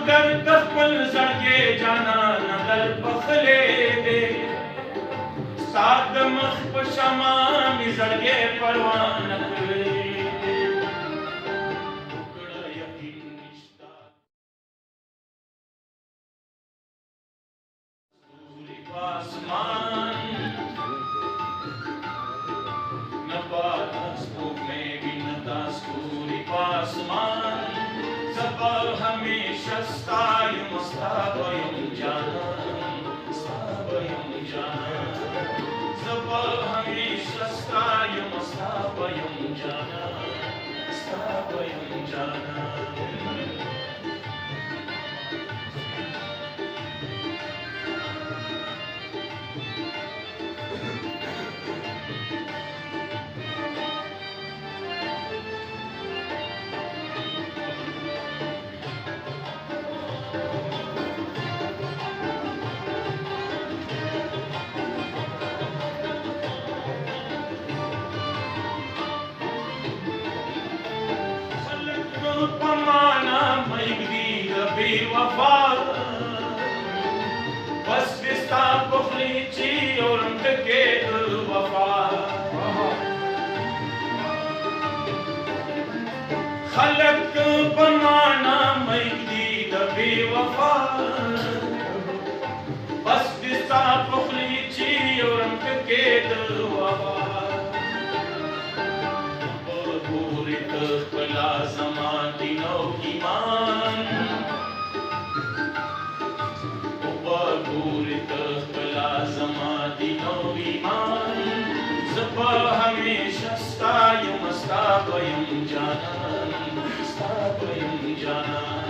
در تخپل زړګي جانا نظر بخلې دې سات مخ په شمع می زړګي پروا نه کړې وکړه یقین نشتا ستوري په اسمان نه پاته سپوږمۍ وینه ستوري په اسمان زبا همیشه ستا یم ستا به یم جانان ستا به یم جانان زبا همیشه ستا یم ستا به یم جانان ستا به یم جانان پمانا مېږدي د بې وفا بس دې ستا پخلی چې اورم ټکې د وفا خلک پمانا مېږدي د بې وفا بس دې ستا پخلی چې اورم ټکې د وفا پورې ته خپله زما دین او ایمان پورې ته خپله زما دین او ایمان زه به همیشه ستا یم ستا به یم جانان ستا به یم جانان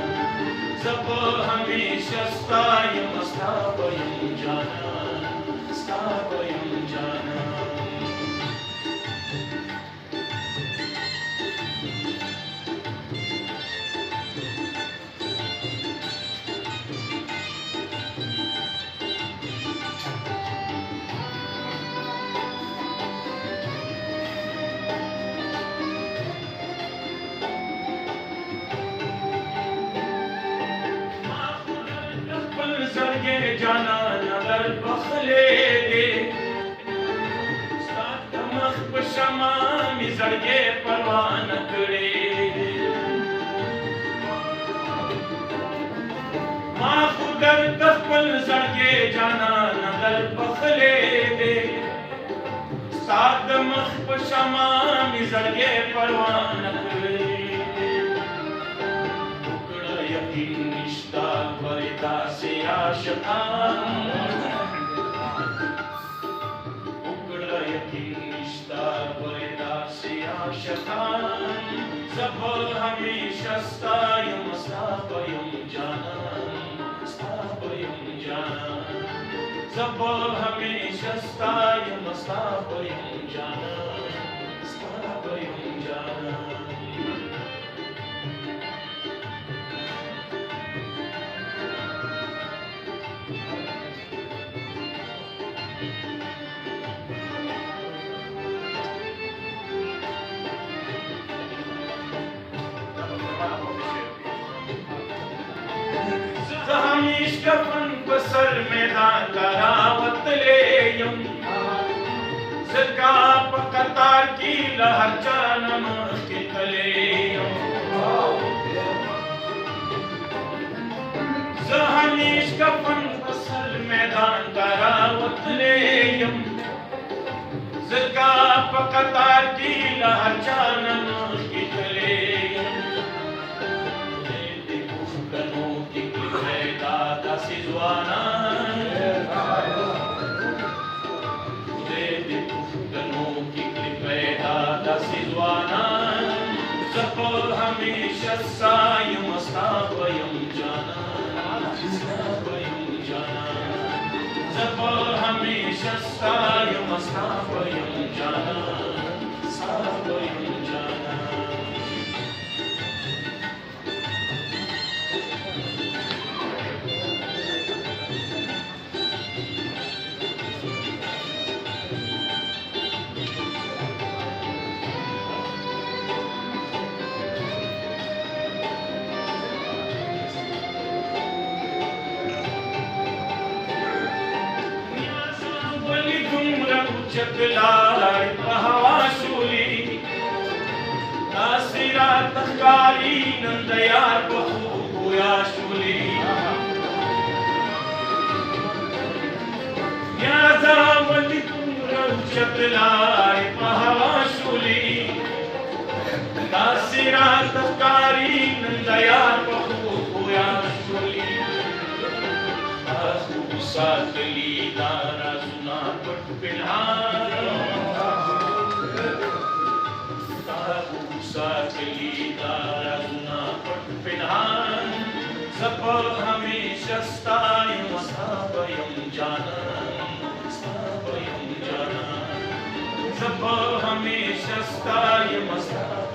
زه به همیشه ستا یم ستا به یم جانان ستا به یم جانان جانا نظر بخلې دې ستا د مخ په شمع مې زړګی پروا نه کړې ما خو درته خپل زړګی جانا نظر بخلې دې ستا د مخ په شمع مې زړګی پروا نه کړې وکړه یقین نشتا پر داسې عاشقان وکړه یقین نشتا پر داسې عاشقان زه به همیشه ستا یم ستا به یم جانان ستا به یم جانان زه به همیشه ستا یم ستا به یم جانان ستا به یم جانان همیش کفن په سر میدان ته راوتلی یم زکا په قطار کې له هر چا نه مخکې تللی یم زه همیش کفن په سر میدان ته راوتلی یم زکا په قطار کې له هر چا نه مخکې تللی یم داسې ځوانان خدای دې پوښتنو کې کړي پیدا داسې ځوانان زه به همیشه ستا یم ستا به یم جانان ستا به یم جانان زه به همیشه ستا یم ستا به یم جانان ستا به یم جانان चकलार पहवा शूली नासिरा तकारी नंदयार बहु गोया शूली याजावली तुरं चकलार पहवा शूली नासिरा तकारी नंदयार बहु गोया शूली आसू सातली दारा सुना पट पिल्हार सातली दारा सुना पट पिल्हार सब हमेशा स्थायम स्थापयम जानम स्थापयम जानम सब हमेशा स्थायम स्थापयम